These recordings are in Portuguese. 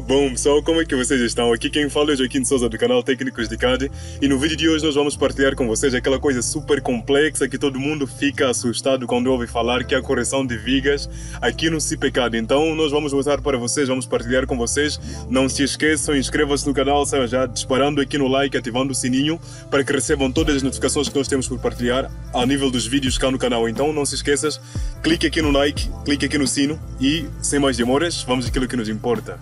Bom, pessoal, como é que vocês estão? Aqui quem fala é Joaquim de Souza do canal Técnicos de CAD e no vídeo de hoje nós vamos partilhar com vocês aquela coisa super complexa que todo mundo fica assustado quando ouve falar, que é a correção de vigas aqui no CPCAD. Então nós vamos mostrar para vocês, vamos partilhar com vocês. Não se esqueçam, inscrevam-se no canal, saiam já disparando aqui no like, ativando o sininho para que recebam todas as notificações que nós temos por partilhar ao nível dos vídeos cá no canal. Então não se esqueças, clique aqui no like, clique aqui no sino e sem mais demoras, vamos àquilo que nos importa.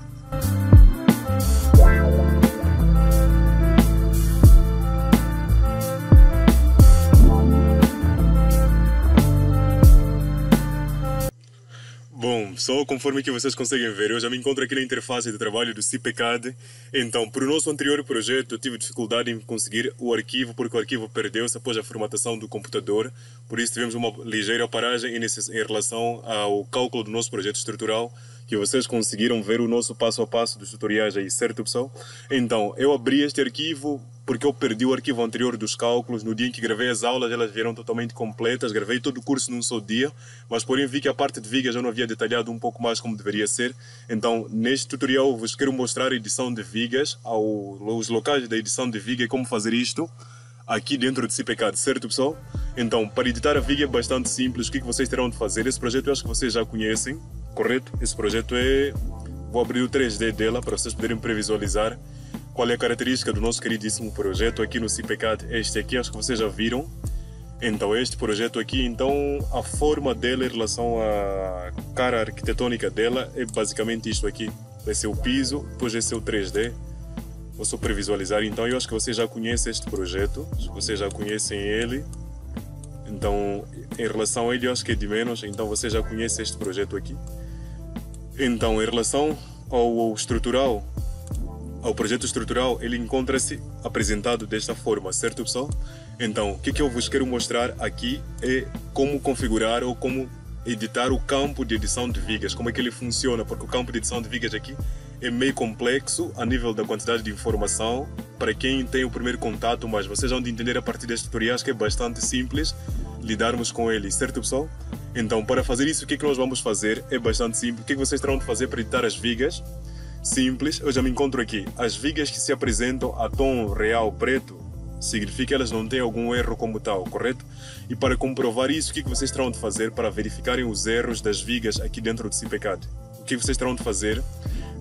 Bom, só conforme que vocês conseguem ver, eu já me encontro aqui na interface de trabalho do CPCAD. Então, para o nosso anterior projeto, eu tive dificuldade em conseguir o arquivo, porque o arquivo perdeu-se após a formatação do computador. Por isso, tivemos uma ligeira paragem em relação ao cálculo do nosso projeto estrutural, que vocês conseguiram ver o nosso passo a passo dos tutoriais aí, certo, pessoal? Então, eu abri este arquivo porque eu perdi o arquivo anterior dos cálculos. No dia em que gravei as aulas, elas vieram totalmente completas. Gravei todo o curso num só dia, mas porém vi que a parte de vigas eu não havia detalhado um pouco mais como deveria ser. Então, neste tutorial, eu vos quero mostrar a edição de vigas, os locais da edição de viga e como fazer isto aqui dentro do CPCAD, certo, pessoal? Então, para editar a viga é bastante simples. O que vocês terão de fazer? Esse projeto eu acho que vocês já conhecem, correto? Esse projeto é... Vou abrir o 3D dela para vocês poderem previsualizar qual é a característica do nosso queridíssimo projeto aqui no CPCAD. Este aqui, acho que vocês já viram. Então, este projeto aqui, então, a forma dela em relação à cara arquitetônica dela é basicamente isto aqui. Esse é o piso, depois esse é o 3D. Vou só previsualizar. Então, eu acho que vocês já conhecem este projeto. Vocês já conhecem ele. Então, em relação a ele, eu acho que é de menos. Então, vocês já conhecem este projeto aqui. Então, em relação ao estrutural, ao projeto estrutural, ele encontra-se apresentado desta forma, certo, pessoal? Então, o que eu vos quero mostrar aqui é como configurar ou como editar o campo de edição de vigas, como é que ele funciona, porque o campo de edição de vigas aqui é meio complexo a nível da quantidade de informação para quem tem o primeiro contato, mas vocês vão entender a partir deste tutorial que é bastante simples lidarmos com ele, certo, pessoal? Então, para fazer isso, o que nós vamos fazer é bastante simples. O que vocês terão de fazer para editar as vigas? Simples, eu já me encontro aqui. As vigas que se apresentam a tom real preto, significa que elas não têm algum erro como tal, correto? E para comprovar isso, o que vocês terão de fazer para verificarem os erros das vigas aqui dentro do CPCAD? O que vocês terão de fazer?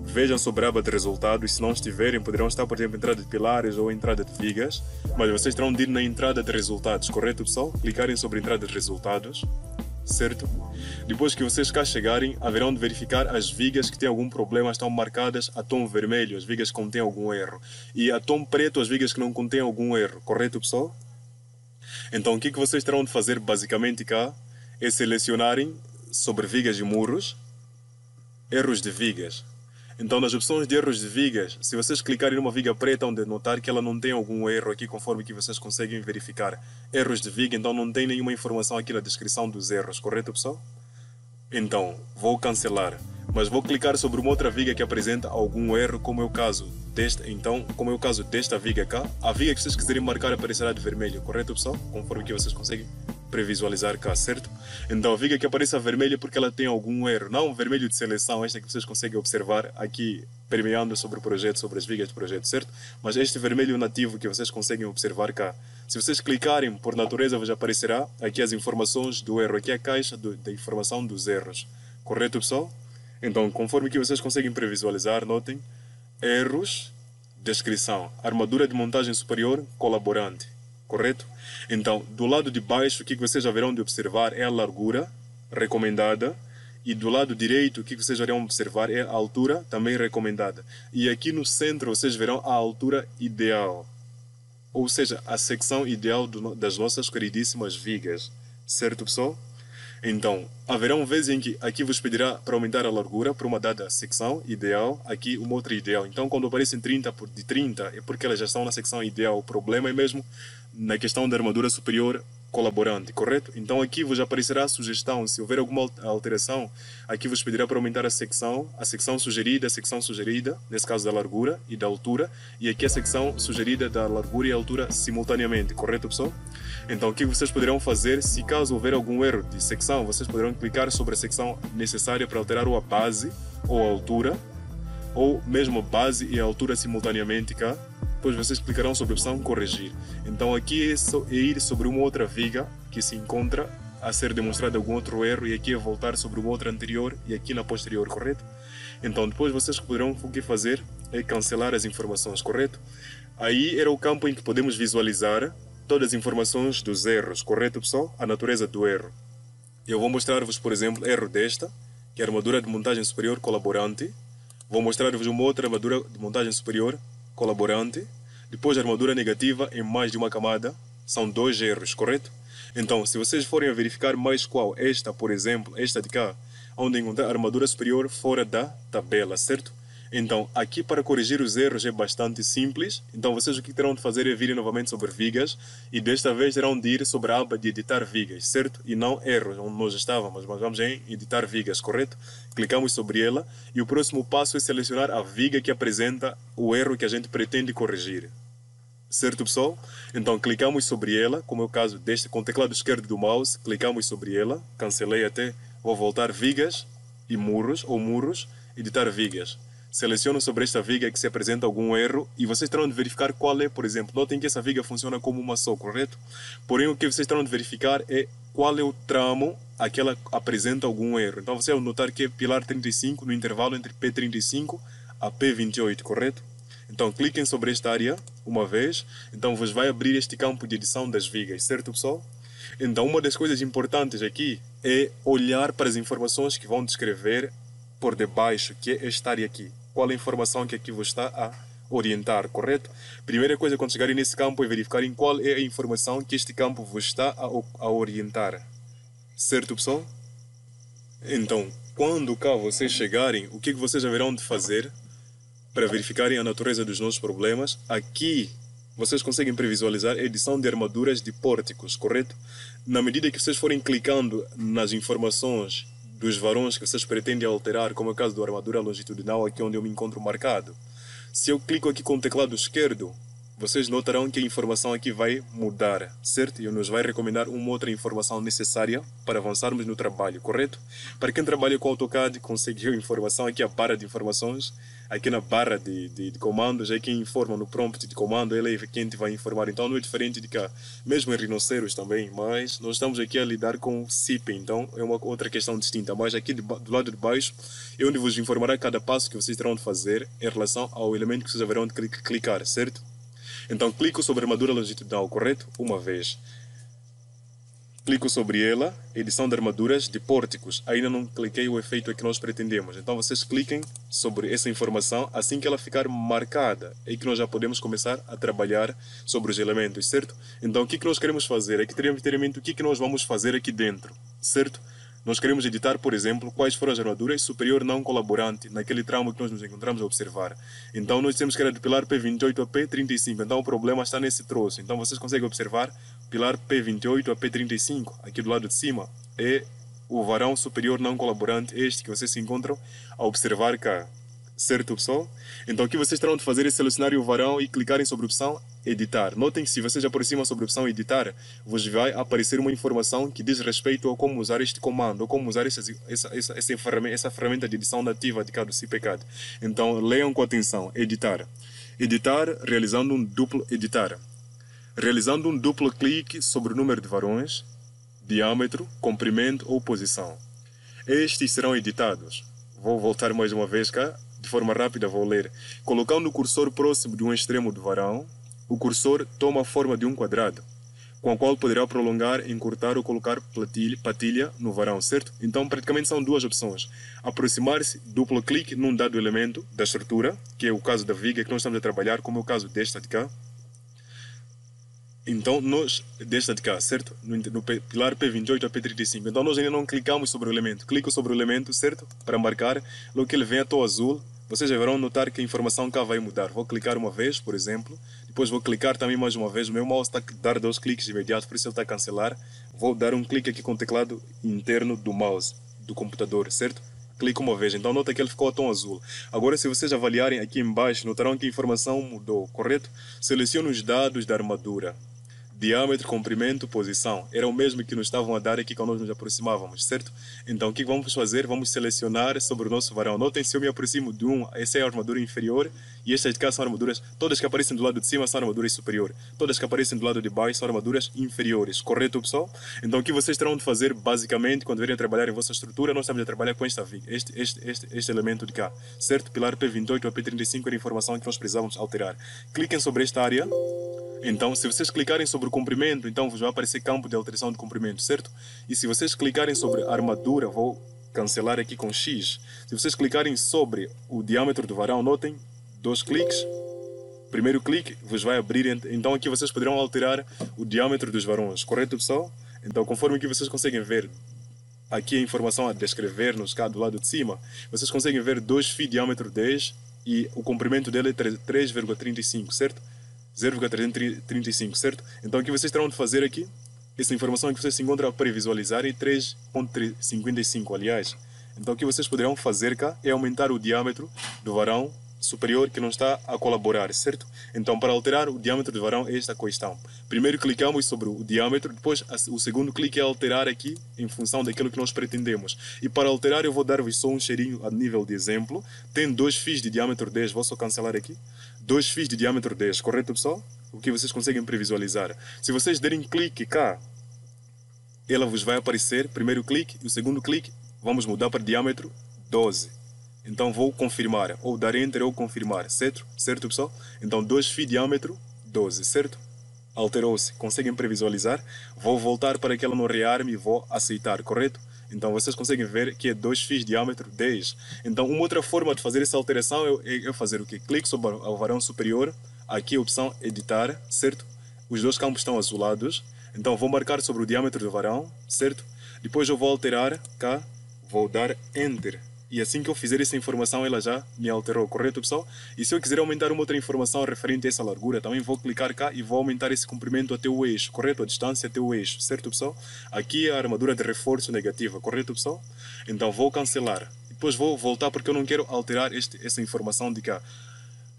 Vejam sobre a aba de resultados, se não estiverem, poderão estar, por exemplo, entrada de pilares ou entrada de vigas, mas vocês terão de ir na entrada de resultados, correto, pessoal? Clicarem sobre entrada de resultados, certo? Depois que vocês cá chegarem, haverão de verificar as vigas que têm algum problema, estão marcadas a tom vermelho, as vigas que contêm algum erro, e a tom preto, as vigas que não contêm algum erro, correto, pessoal? Então, o que vocês terão de fazer basicamente cá é selecionarem sobre vigas e muros, erros de vigas. Então, nas opções de erros de vigas, se vocês clicarem numa viga preta, onde notar que ela não tem algum erro aqui, conforme que vocês conseguem verificar erros de viga, então não tem nenhuma informação aqui na descrição dos erros, correto, pessoal? Então, vou cancelar, mas vou clicar sobre uma outra viga que apresenta algum erro, como é o caso desta. Então, como é o caso desta viga cá, a viga que vocês quiserem marcar aparecerá de vermelho, correto, pessoal? Conforme que vocês conseguem previsualizar cá, certo? Então, a viga que apareça vermelha é porque ela tem algum erro, não vermelho de seleção, esta que vocês conseguem observar aqui permeando sobre o projeto, sobre as vigas do projeto, certo? Mas este vermelho nativo que vocês conseguem observar cá, se vocês clicarem, por natureza, vos aparecerá aqui as informações do erro, aqui a caixa da informação dos erros, correto, pessoal? Então, conforme que vocês conseguem previsualizar, notem, erros, descrição, armadura de montagem superior, colaborante, correto? Então, do lado de baixo, o que vocês haverão de observar é a largura recomendada, e do lado direito, o que vocês verão observar é a altura também recomendada. E aqui no centro, vocês verão a altura ideal, ou seja, a secção ideal das nossas queridíssimas vigas, certo, pessoal? Então, haverão vezes em que aqui vos pedirá para aumentar a largura para uma dada secção ideal, aqui uma outra ideal. Então, quando aparecem 30 de 30, é porque elas já estão na secção ideal. O problema é mesmo na questão da armadura superior colaborante, correto? Então aqui vos aparecerá a sugestão, se houver alguma alteração, aqui vos pedirá para aumentar a secção sugerida, nesse caso da largura e da altura, e aqui a secção sugerida da largura e altura simultaneamente, correto, pessoal? Então o que vocês poderão fazer, se caso houver algum erro de secção, vocês poderão clicar sobre a secção necessária para alterar ou a base ou a altura, ou mesmo a base e a altura simultaneamente cá. Depois vocês clicarão sobre a opção corrigir. Então aqui é ir sobre uma outra viga que se encontra a ser demonstrado algum outro erro, e aqui é voltar sobre uma outra anterior e aqui na posterior, correto? Então depois vocês poderão o que fazer é cancelar as informações, correto? Aí era o campo em que podemos visualizar todas as informações dos erros, correto, pessoal? A natureza do erro. Eu vou mostrar-vos, por exemplo, erro desta, que é a armadura de montagem superior colaborante. Vou mostrar-vos uma outra armadura de montagem superior colaborante. Depois a armadura negativa em mais de uma camada. São 2 erros, correto? Então, se vocês forem a verificar mais qual, esta, por exemplo, esta de cá, onde encontrar a armadura superior fora da tabela, certo? Então, aqui para corrigir os erros é bastante simples. Então, vocês o que terão de fazer é vir novamente sobre vigas, e desta vez terão de ir sobre a aba de editar vigas, certo? E não erros, onde nós estávamos, mas vamos em editar vigas, correto? Clicamos sobre ela e o próximo passo é selecionar a viga que apresenta o erro que a gente pretende corrigir. Certo, pessoal? Então clicamos sobre ela, como é o caso deste, com o teclado esquerdo do mouse, clicamos sobre ela, cancelei até, vou voltar vigas e muros, ou muros, editar vigas. Seleciono sobre esta viga que se apresenta algum erro e vocês terão de verificar qual é, por exemplo. Notem que essa viga funciona como uma só, correto? Porém, o que vocês terão de verificar é qual é o tramo a que ela apresenta algum erro. Então você vai notar que é pilar 35 no intervalo entre P35 a P28, correto? Então cliquem sobre esta área uma vez, então vos vai abrir este campo de edição das vigas, certo, pessoal? Então uma das coisas importantes aqui é olhar para as informações que vão descrever por debaixo, que é esta área aqui. Qual é a informação que aqui vos está a orientar, correto? Primeira coisa, quando chegarem nesse campo, é verificarem qual é a informação que este campo vos está a orientar, certo, pessoal? Então, quando cá vocês chegarem, o que vocês haverão de fazer para verificarem a natureza dos nossos problemas? Aqui vocês conseguem previsualizar a edição de armaduras de pórticos, correto? Na medida que vocês forem clicando nas informações dos varões que vocês pretendem alterar, como é o caso da armadura longitudinal, aqui onde eu me encontro marcado, se eu clico aqui com o teclado esquerdo, vocês notarão que a informação aqui vai mudar, certo? E nos vai recomendar uma outra informação necessária para avançarmos no trabalho, correto? Para quem trabalha com AutoCAD, conseguiu informação aqui, a barra de informações, aqui na barra de comandos, é quem informa no prompt de comando, ele é quem te vai informar. Então não é diferente de cá, mesmo em rinoceros também, mas nós estamos aqui a lidar com CIP, então é uma outra questão distinta. Mas aqui do lado de baixo é onde vos informará cada passo que vocês terão de fazer em relação ao elemento que vocês haverão de clicar, certo? Então clico sobre a armadura longitudinal, correto? Uma vez. Clico sobre ela, edição de armaduras de pórticos. Ainda não cliquei o efeito que nós pretendemos. Então vocês cliquem sobre essa informação, assim que ela ficar marcada, é que nós já podemos começar a trabalhar sobre os elementos, certo? Então o que nós queremos fazer é que teremos de ter em mente o que nós vamos fazer aqui dentro, certo? Nós queremos editar, por exemplo, quais foram as armaduras superior não colaborante naquele tramo que nós nos encontramos a observar. Então nós temos que era do pilar P28 a P35. Então o problema está nesse troço. Então vocês conseguem observar pilar P28 a P35, aqui do lado de cima, é o varão superior não colaborante, este que vocês se encontram a observar cá. Certo, pessoal? Então o que vocês terão de fazer é selecionar o varão e clicarem sobre a opção editar. Notem que se vocês aproximam sobre a opção editar, vos vai aparecer uma informação que diz respeito a como usar este comando, ou como usar essa ferramenta de edição nativa de cada CPCAD. Então leiam com atenção. Editar. Editar realizando um duplo editar. Realizando um duplo clique sobre o número de varões, diâmetro, comprimento ou posição. Estes serão editados. Vou voltar mais uma vez cá. De forma rápida vou ler. Colocando o cursor próximo de um extremo do varão, o cursor toma a forma de um quadrado, com o qual poderá prolongar, encurtar ou colocar patilha no varão, certo? Então praticamente são duas opções. Aproximar-se, duplo clique num dado elemento da estrutura, que é o caso da viga que nós estamos a trabalhar, como é o caso desta de cá. Então, desta de cá, certo? No pilar P28 a P35. Então, nós ainda não clicamos sobre o elemento. Clico sobre o elemento, certo? Para marcar. Logo que ele vem a tom azul, vocês verão notar que a informação cá vai mudar. Vou clicar uma vez, por exemplo, depois vou clicar também mais uma vez. O meu mouse está a dar 2 cliques de imediato, por isso ele está a cancelar. Vou dar um clique aqui com o teclado interno do mouse, do computador, certo? Clico uma vez, então nota que ele ficou a tom azul. Agora, se vocês avaliarem aqui embaixo, notarão que a informação mudou, correto? Seleciono os dados da armadura. Diâmetro, comprimento, posição. Era o mesmo que nos estavam a dar aqui quando nós nos aproximávamos, certo? Então, o que vamos fazer? Vamos selecionar sobre o nosso varão. Notem, se eu me aproximo de essa é a armadura inferior e estas de cá são armaduras, todas que aparecem do lado de cima são armaduras superiores. Todas que aparecem do lado de baixo são armaduras inferiores, correto, pessoal? Então, o que vocês terão de fazer, basicamente, quando virem trabalhar em vossa estrutura, nós estamos a trabalhar com este elemento de cá, certo? Pilar P28 a P35 era a informação que nós precisávamos alterar. Cliquem sobre esta área. Então, se vocês clicarem sobre o comprimento, então vos vai aparecer campo de alteração de comprimento, certo? E se vocês clicarem sobre armadura, vou cancelar aqui com X. Se vocês clicarem sobre o diâmetro do varão, notem, 2 cliques. Primeiro clique vos vai abrir, então aqui vocês poderão alterar o diâmetro dos varões, correto, pessoal? Então, conforme que vocês conseguem ver, aqui a informação a descrever nos cá do lado de cima, vocês conseguem ver 2 φ diâmetro 10 e o comprimento dele é 3,35, certo? 0,335, certo? Então, o que vocês terão de fazer aqui, essa informação que vocês se encontram para visualizar é 3,55, aliás. Então, o que vocês poderão fazer cá é aumentar o diâmetro do varão superior que não está a colaborar, certo? Então, para alterar o diâmetro do varão é esta questão. Primeiro clicamos sobre o diâmetro, depois o segundo clique é alterar aqui em função daquilo que nós pretendemos. E para alterar eu vou dar-vos só um cheirinho a nível de exemplo. Tem 2 φ de diâmetro 10, vou só cancelar aqui. 2 φ de diâmetro 10, correto, pessoal? O que vocês conseguem previsualizar. Se vocês derem clique cá, ela vos vai aparecer, primeiro clique e o segundo clique, vamos mudar para diâmetro 12. Então vou confirmar, ou dar Enter ou confirmar, certo? Certo, pessoal? Então 2 φ diâmetro 12, certo? Alterou-se, conseguem previsualizar? Vou voltar para que ela não rearme e vou aceitar, correto? Então vocês conseguem ver que é 2 φ diâmetro 10. Então uma outra forma de fazer essa alteração é fazer o quê? Clique sobre o varão superior, aqui a opção editar, certo? Os dois campos estão azulados. Então vou marcar sobre o diâmetro do varão, certo? Depois eu vou alterar cá, vou dar Enter. E assim que eu fizer essa informação, ela já me alterou, correto, pessoal? E se eu quiser aumentar uma outra informação referente a essa largura, também vou clicar cá e vou aumentar esse comprimento até o eixo, correto? A distância até o eixo, certo, pessoal? Aqui é a armadura de reforço negativa, correto, pessoal? Então vou cancelar. Depois vou voltar porque eu não quero alterar essa informação de cá.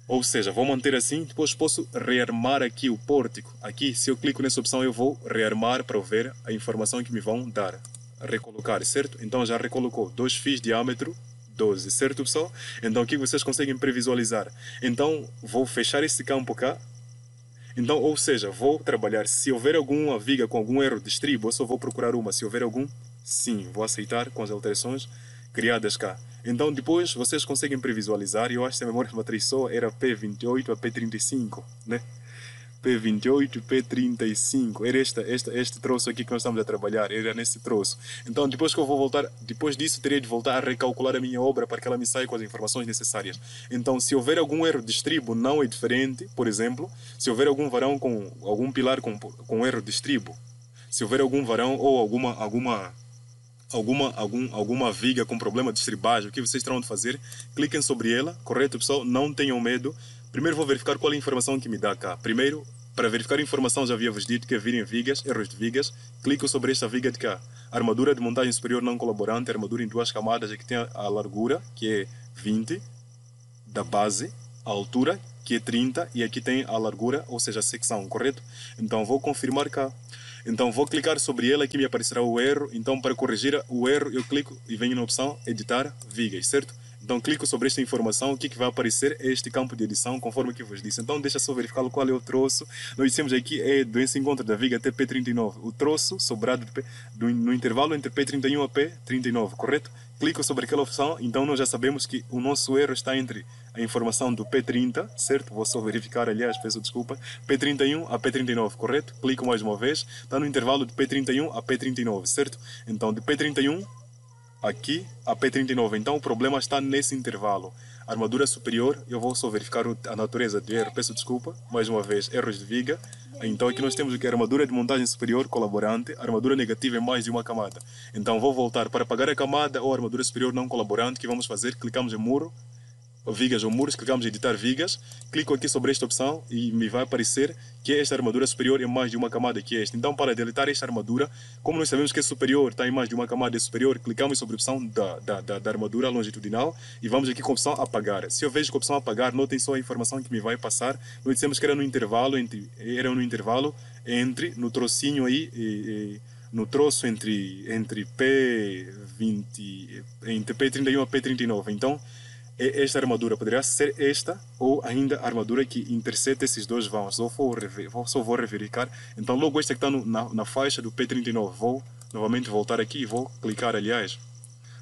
Ou seja, vou manter assim, depois posso rearmar aqui o pórtico. Aqui, se eu clico nessa opção, eu vou rearmar para ver a informação que me vão dar. Recolocar, certo? Então já recolocou 2 φ diâmetro 12, certo, pessoal? Então aqui vocês conseguem previsualizar. Então vou fechar esse campo cá. Então, ou seja, vou trabalhar. Se houver alguma viga com algum erro de estribo, eu só vou procurar uma. Se houver algum, sim, vou aceitar com as alterações criadas cá. Então depois vocês conseguem previsualizar. Eu acho que a memória matriz só era P28 a P35, né? P28, P35, era este troço aqui que nós estamos a trabalhar, era nesse troço. Então, depois que eu vou voltar, depois disso, teria de voltar a recalcular a minha obra para que ela me saia com as informações necessárias. Então, se houver algum erro de estribo, não é diferente, por exemplo, se houver algum varão com algum pilar com erro de estribo, se houver algum varão ou alguma viga com problema de estribagem, o que vocês terão de fazer? Cliquem sobre ela, correto, pessoal? Não tenham medo. Primeiro vou verificar qual é a informação que me dá cá. Primeiro, para verificar a informação, já havia-vos dito que virem vigas, erros de vigas. Clico sobre esta viga de cá. Armadura de montagem superior não colaborante, armadura em 2 camadas, aqui tem a largura, que é 20, da base, a altura, que é 30, e aqui tem a largura, ou seja, a secção, correto? Então vou confirmar cá. Então vou clicar sobre ela, aqui me aparecerá o erro. Então para corrigir o erro, eu clico e venho na opção editar vigas, certo? Então clico sobre esta informação, o que vai aparecer é este campo de edição, conforme que vos disse. Então deixa só verificar qual é o troço. Nós dissemos aqui é do encontro da viga até P39. O troço sobrado no intervalo entre P31 a P39, correto? Clico sobre aquela opção, então nós já sabemos que o nosso erro está entre a informação do P30, certo? Vou só verificar, aliás, peço desculpa. P31 a P39, correto? Clico mais uma vez, está no intervalo de P31 a P39, certo? Então de P31 aqui a P39, então o problema está nesse intervalo. Armadura superior, eu vou só verificar a natureza do erro, peço desculpa, mais uma vez, erros de viga. Então aqui nós temos o que? Armadura de montagem superior colaborante, armadura negativa em mais de uma camada. Então vou voltar para apagar a camada ou armadura superior não colaborante, que vamos fazer? Clicamos em muro, vigas ou muros, clicamos em editar vigas, clico aqui sobre esta opção e me vai aparecer que esta armadura superior é mais de uma camada que esta. Então, para deletar esta armadura, como nós sabemos que é superior, está em mais de uma camada, é superior, clicamos sobre a opção da armadura longitudinal e vamos aqui com a opção apagar. Se eu vejo com a opção apagar, notem só a informação que me vai passar. Nós dissemos que era no intervalo entre no trocinho aí, no troço entre P20, entre P31 a P39. Então, esta armadura poderia ser esta ou ainda a armadura que intercepta esses dois vãos. Só vou reverificar. Então, logo esta que está na faixa do P39. Vou novamente voltar aqui e vou clicar, aliás,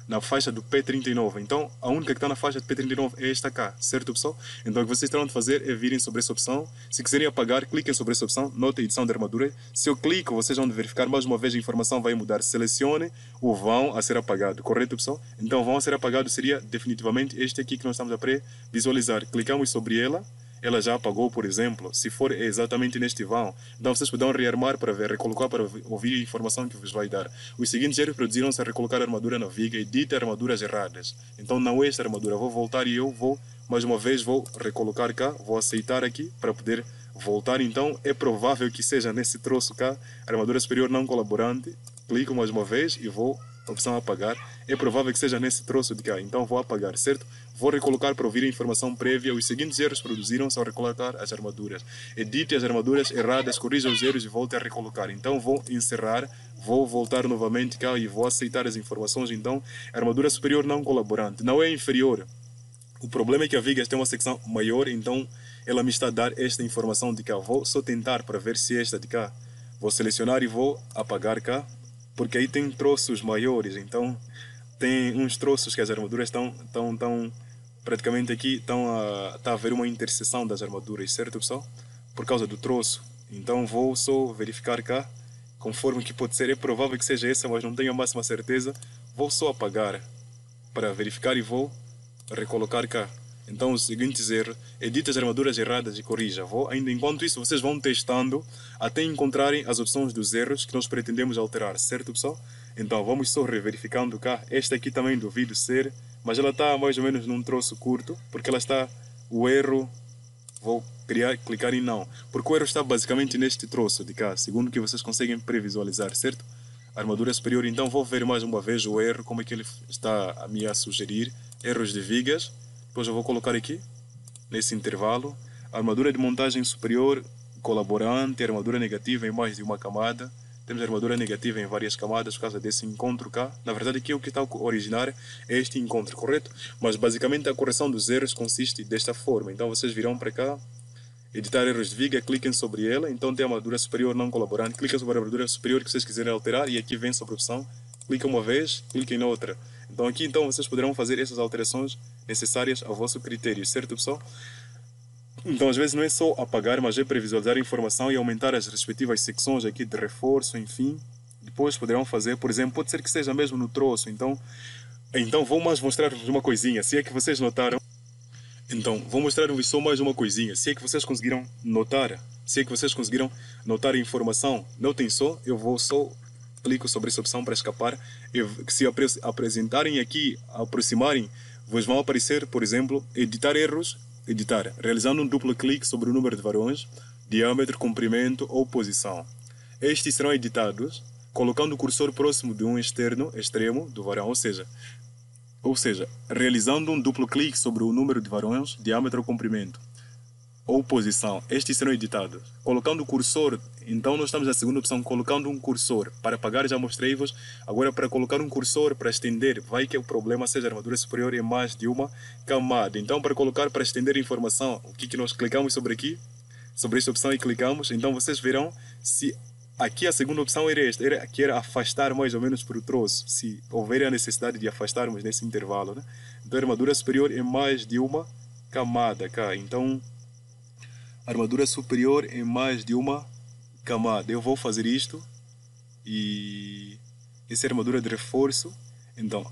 na faixa do P39. Então, a única que está na faixa do P39 é esta cá, certo, pessoal? Então, o que vocês terão de fazer é virem sobre essa opção. Se quiserem apagar, cliquem sobre essa opção, notem edição de armadura. Se eu clico, vocês vão verificar mais uma vez a informação vai mudar. Selecione o vão a ser apagado, correto, pessoal? Então, o vão a ser apagado seria definitivamente este aqui que nós estamos a pré-visualizar. Clicamos sobre ela. Ela já apagou, por exemplo, se for exatamente neste vão. Então vocês podem rearmar para ver, recolocar para ouvir a informação que vos vai dar. Os seguintes erros produziram-se a recolocar a armadura na viga e dita armaduras erradas. Então não é esta armadura. Vou voltar e eu vou, mais uma vez, vou recolocar cá, vou aceitar aqui para poder voltar. Então é provável que seja nesse troço cá, armadura superior não colaborante. Clico mais uma vez e vou, opção apagar. É provável que seja nesse troço de cá, então vou apagar, certo? Vou recolocar para ouvir a informação prévia. Os seguintes erros produziram-se ao recolocar as armaduras. Edite as armaduras erradas, corrija os erros e volte a recolocar. Então vou encerrar, vou voltar novamente cá e vou aceitar as informações. Então, armadura superior não colaborante, não é inferior. O problema é que a viga tem uma secção maior, então ela me está a dar esta informação de cá. Vou só tentar para ver se é esta de cá. Vou selecionar e vou apagar cá, porque aí tem troços maiores, então tem uns troços que as armaduras estão praticamente aqui está a haver uma interseção das armaduras, certo, pessoal? Por causa do troço. Então vou só verificar cá, conforme que pode ser. É provável que seja essa, mas não tenho a máxima certeza. Vou só apagar para verificar e vou recolocar cá. Então os seguintes erros, edite as armaduras erradas e corrija. Ainda enquanto isso, vocês vão testando até encontrarem as opções dos erros que nós pretendemos alterar, certo, pessoal? Então vamos só reverificando cá. Esta aqui também duvido ser, mas ela está mais ou menos num troço curto, porque ela está, o erro, vou clicar em não, porque o erro está basicamente neste troço de cá, segundo que vocês conseguem previsualizar, certo? Armadura superior, então vou ver mais uma vez o erro, como é que ele está a me sugerir, erros de vigas. Depois eu vou colocar aqui, nesse intervalo, armadura de montagem superior, colaborante, armadura negativa em mais de uma camada. Temos armadura negativa em várias camadas por causa desse encontro cá. Na verdade aqui o que está a originar é este encontro, correto? Mas basicamente a correção dos erros consiste desta forma. Então vocês virão para cá, editar erros de viga, cliquem sobre ela. Então tem a armadura superior não colaborante, cliquem sobre a armadura superior que vocês quiserem alterar e aqui vem sobre a opção, cliquem uma vez, cliquem na outra. Então aqui vocês poderão fazer essas alterações necessárias ao vosso critério, certo, pessoal? Então às vezes não é só apagar, mas é previsualizar a informação e aumentar as respectivas secções aqui de reforço, enfim. Depois poderão fazer, por exemplo, pode ser que seja mesmo no troço. Então vou mais mostrar-vos uma coisinha, se é que vocês notaram. Então, vou mostrar-vos só mais uma coisinha, se é que vocês conseguiram notar, a informação. Notem só, eu vou só clico sobre essa opção para escapar. Se apresentarem aqui, aproximarem, vos vão aparecer, por exemplo, editar erros, realizando um duplo clique sobre o número de varões, diâmetro, comprimento ou posição. Estes serão editados colocando o cursor próximo de um extremo do varão, ou seja, realizando um duplo clique sobre o número de varões, diâmetro ou comprimento, ou posição. Estes serão editados. Colocando o cursor, então nós estamos na segunda opção, colocando um cursor. Para apagar já mostrei-vos. Agora para colocar um cursor, para estender, vai que o problema seja a armadura superior em mais de uma camada. Então para colocar, para estender a informação, o que nós clicamos sobre aqui? Sobre esta opção e clicamos. Então vocês verão se aqui a segunda opção era esta, que era afastar mais ou menos para o troço, se houver a necessidade de afastarmos nesse intervalo, né? Então a armadura superior em mais de uma camada cá. Então armadura superior em mais de uma camada. Eu vou fazer isto e essa é a armadura de reforço. Então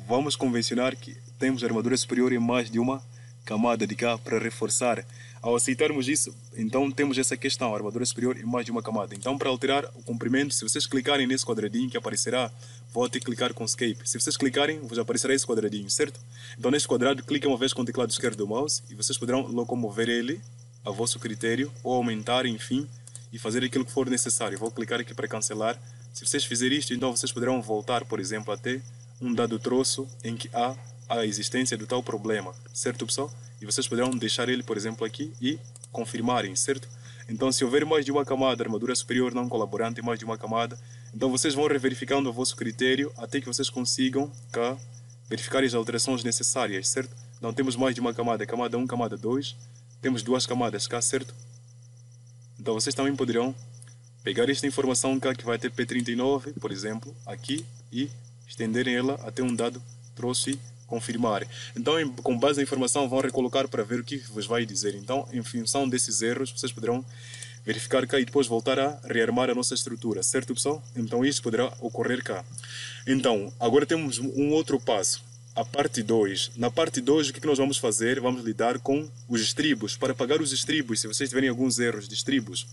vamos convencionar que temos armadura superior em mais de uma camada de cá para reforçar. Ao aceitarmos isso, então temos essa questão, armadura superior e mais de uma camada. Então, para alterar o comprimento, se vocês clicarem nesse quadradinho que aparecerá, vou ter que clicar com Escape. Se vocês clicarem, vos aparecerá esse quadradinho, certo? Então, neste quadrado, cliquem uma vez com o teclado esquerdo do mouse e vocês poderão locomover ele a vosso critério ou aumentar, enfim, e fazer aquilo que for necessário. Vou clicar aqui para cancelar. Se vocês fizerem isto, então vocês poderão voltar, por exemplo, até um dado troço em que há a existência do tal problema, certo, pessoal? E vocês poderão deixar ele, por exemplo, aqui e confirmarem, certo? Então, se houver mais de uma camada, armadura superior não colaborante, mais de uma camada, então vocês vão reverificando o vosso critério até que vocês consigam cá verificar as alterações necessárias, certo? Então, temos mais de uma camada, camada 1, camada 2, temos duas camadas cá, certo? Então, vocês também poderão pegar esta informação cá que vai ter P39, por exemplo, aqui e estenderem ela até um dado troço e confirmar. Então, com base na informação, vão recolocar para ver o que vos vai dizer. Então, em função desses erros, vocês poderão verificar cá e depois voltar a rearmar a nossa estrutura, certo, pessoal? Então, isso poderá ocorrer cá. Então, agora temos um outro passo, a parte 2. Na parte 2, o que nós vamos fazer? Vamos lidar com os estribos. Para pagar os estribos, se vocês tiverem alguns erros de estribos.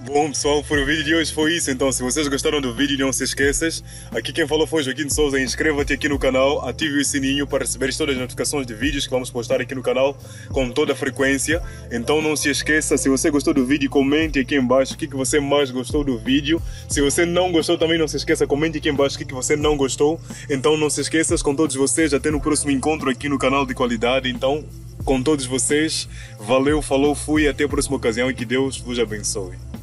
Bom, pessoal, por o vídeo de hoje foi isso. Então, se vocês gostaram do vídeo, não se esqueças. Aqui quem falou foi Joaquim de Souza. Inscreva-te aqui no canal, ative o sininho para receber todas as notificações de vídeos que vamos postar aqui no canal com toda a frequência. Então, não se esqueça, se você gostou do vídeo, comente aqui embaixo o que você mais gostou do vídeo. Se você não gostou também, não se esqueça, comente aqui embaixo o que você não gostou. Então, não se esqueças, com todos vocês, até no próximo encontro aqui no canal de qualidade. Então, com todos vocês, valeu, falou, fui, até a próxima ocasião e que Deus vos abençoe.